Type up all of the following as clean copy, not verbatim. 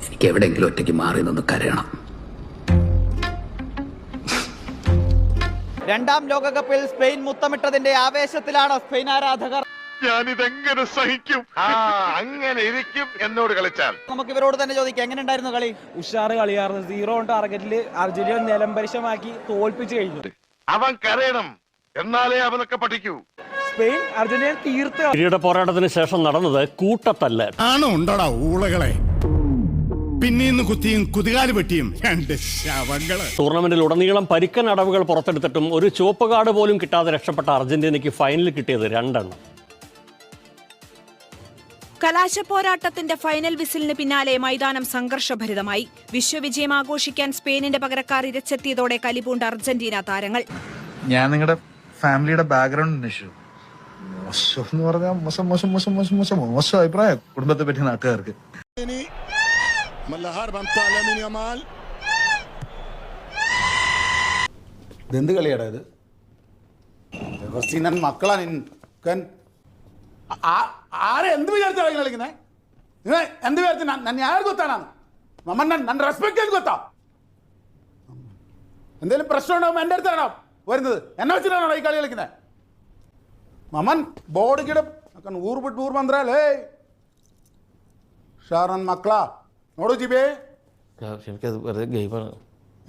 എനിക്ക് എവിടെയെങ്കിലും ഒറ്റയ്ക്ക് മാറി നിന്ന് കരയണം. രണ്ടാം ലോകകപ്പിൽ സ്പെയിൻ മുത്തമിട്ടതിന്റെ ആവേശത്തിലാണ് സ്പെയിൻ ആരാധകർ. ഞാനിതെങ്ങനെ സഹിക്കും? അങ്ങനെ ഇരിക്കും എന്നോട് കളിച്ചാൽ. നമുക്ക് ഇവരോട് തന്നെ ചോദിക്കാം, എങ്ങനെ ഉണ്ടായിരുന്നു കളി? ഉഷാറ് കളിയായിരുന്നു. 0 ടാർഗറ്റില് അർജന്റീന നിലംപരിശമാക്കി തോൽപ്പിച്ചു കഴിഞ്ഞു. അവൻ കരയണം, എന്നാലേ അവനൊക്കെ പഠിക്കൂ. സ്പെയിൻ അർജന്റീന തീർത്ത് കിരീട പോരാട്ടത്തിന് ശേഷം നടന്നത് കൂട്ടത്തല്ല് ആണോ ഉണ്ടോടാ ഊളകളെ, പിന്നീന്ന് കുത്തിയും കുതികാല് വെട്ടിയും രണ്ട് ശവങ്ങള്. ടൂർണമെന്റിൽ ഉടനീളം പരിക്കൻ അടവുകൾ പുറത്തെടുത്തിട്ടും ഒരു ചുവപ്പ് കാർഡ് പോലും കിട്ടാതെ രക്ഷപ്പെട്ട അർജന്റീനയ്ക്ക് ഫൈനലിൽ കിട്ടിയത് 2 എണ്ണം. കലാശപ്പോരാട്ടത്തിന്റെ ഫൈനൽ വിസിലിന് പിന്നാലെ മൈതാനം സംഘർഷഭരിതമായി. വിശ്വവിജയം ആഘോഷിക്കാൻ സ്പെയിനിന്റെ പകരക്കാർ ഇരച്ചെത്തിയതോടെ കലിപൂണ്ട അർജന്റീന താരങ്ങൾ. ഞാൻ നിങ്ങളുടെ ഫാമിലിയുടെ ബാക്ക്ഗ്രൗണ്ട് അന്വേഷിച്ചു. മോശം എന്ന് പറഞ്ഞാൽ മോശം മോശം മോശം മോശം മോശം മോശം അഭിപ്രായം കുടുംബത്തെ പറ്റി നാട്ടുകാർക്ക്. ഇതെന്ത് കളിയാടാ ഇത്? മക്കളാ ആരെ എന്ത് വിചാരിച്ചാ കളിക്കുന്നേ? എന്ത് വിചാരിച്ചു? ഞാൻ ആര് ಗೊತ್ತಾനാണ് ನನ್ನ റെസ്പെക്ട് ചെയ്ത് ಗೊತ್ತಾ? എന്തെങ്കിലും പ്രശ്നം ഉണ്ടാകുമ്പോൾ എൻ്റെ അടുത്താണോ വരുന്നത്? എന്നെ വെച്ചിട്ടാണോ ഈ കളി കളിക്കുന്നത്? മമ്മൻ ബോഡിക്കിടെ ഊർ ಬಿಟ್ಟು ಊರು ಬಂದ್ರಲ್ಲೇ ഷാറൻ മക്കളാ നോടു ജിബേ.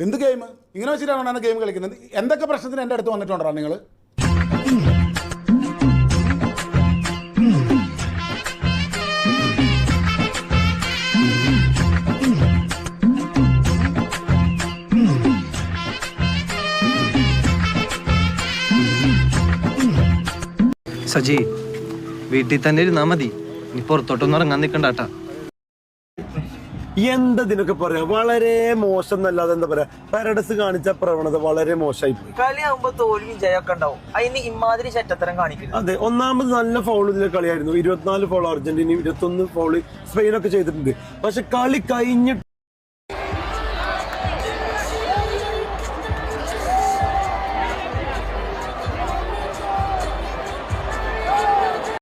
എന്ത് ഗെയിം? ഇങ്ങനെ വെച്ചിട്ടാണോ ഗെയിം കളിക്കുന്നത്? എന്തൊക്കെ പ്രശ്നത്തിന് എൻ്റെ അടുത്ത് വന്നിട്ടുണ്ടോ നിങ്ങൾ? സജി, വീട്ടിൽ തന്നെ ഇരുന്നാ മതി, നീ പുറത്തോട്ടൊന്നും ഇറങ്ങാൻ നിൽക്കണ്ടാട്ടാ. എന്തതിനൊക്കെ പറയാ, വളരെ മോശം എന്നല്ലാതെ എന്താ പറയാ, പാരഡൈസ് കാണിച്ച പ്രവണത വളരെ മോശമായി പോയി. കളിയാകുമ്പോ തോൽവിയും ജയമൊക്കെ ഉണ്ടാവും, അതിന് ഇമാതിരി ചെറ്റത്തരം കാണിക്കുന്നു. അതെ, ഒന്നാമത് നല്ല ഫൗളിലെ കളിയായിരുന്നു. 24 ഫൗൾ അർജന്റീനയും 21 ഫൗള് സ്പെയിനൊക്കെ ചെയ്തിട്ടുണ്ട്. പക്ഷെ കളി കഴിഞ്ഞിട്ട്